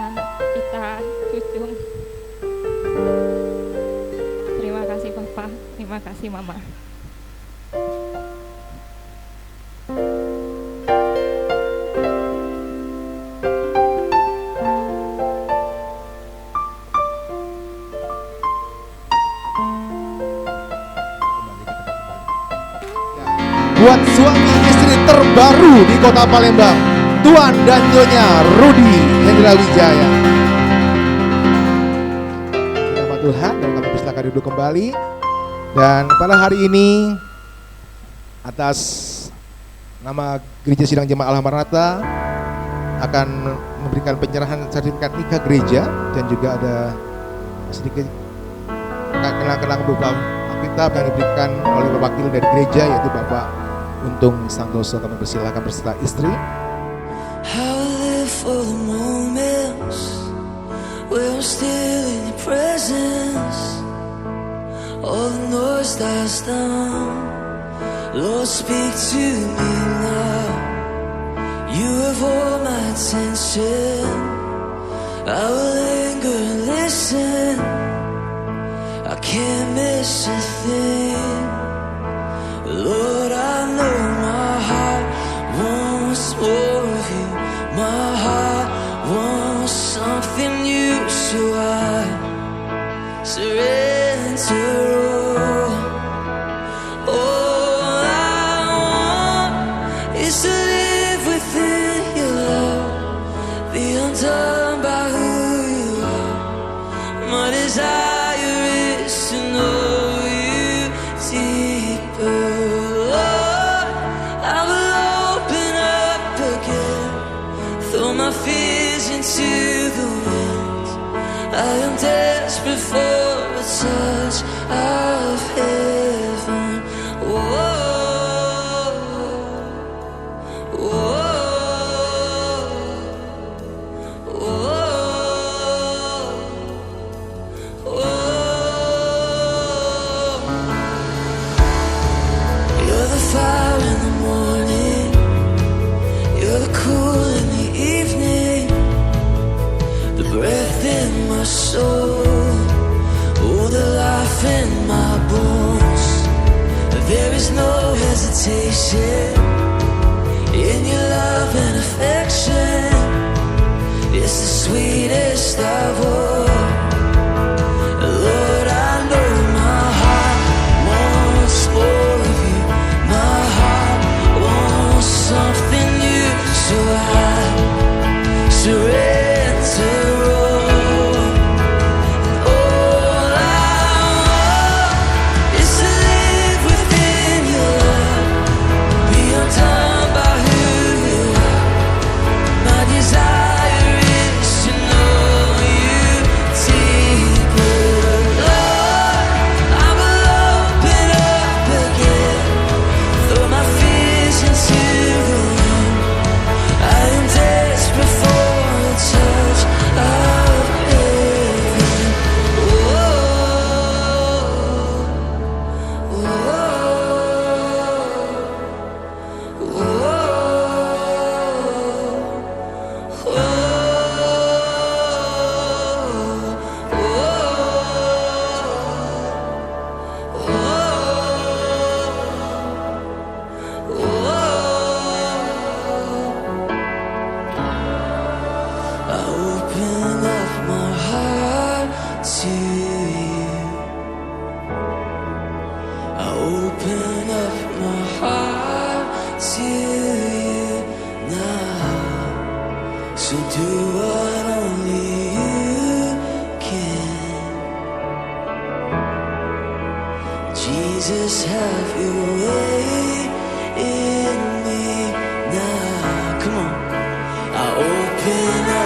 anak kita, cucu. Terima kasih Papa, terima kasih Mama. Buat suami istri terbaru di Kota Palembang, Tuan dan Nyonya Rudi Hendra Wijaya. Nama Tuhan, dan kami persilakan duduk kembali. Dan pada hari ini atas nama Gereja Sidang Jemaat Allah Maranatha akan memberikan penyerahan sertifikat nikah gereja, dan juga ada sedikit kenang-kenang berupa Alkitab yang diberikan oleh Bapak Wakil dari gereja, yaitu Bapak Untung Santoso. Kami persilakan beserta istri. How I live for the moments where I'm still in your presence. All the noise dies down. Lord, speak to me now. You have all my attention. I will linger and listen. I can't miss a thing. Lord, I know my heart wants more of you. My heart wants something new, so I surrender all. All I want is to live within your love, be undone by who you are. My desire is to know you deeper. My fears into the wind. I am desperate for a touch of heaven. Whoa, whoa, whoa, whoa. You're the fire in the morning. You're the cool in the evening, the breath in my soul, oh, the life in my bones. There is no hesitation in your love and affection. It's the sweetest of all. Lord, I know my heart wants more of you. My heart wants something new, so I surrender all. All I want is to live within your love, be undone by who you are. My desire is to know open up my heart to you. I open up my heart to you now. So do what only you can. Jesus, have your way in me now. Come on. I open up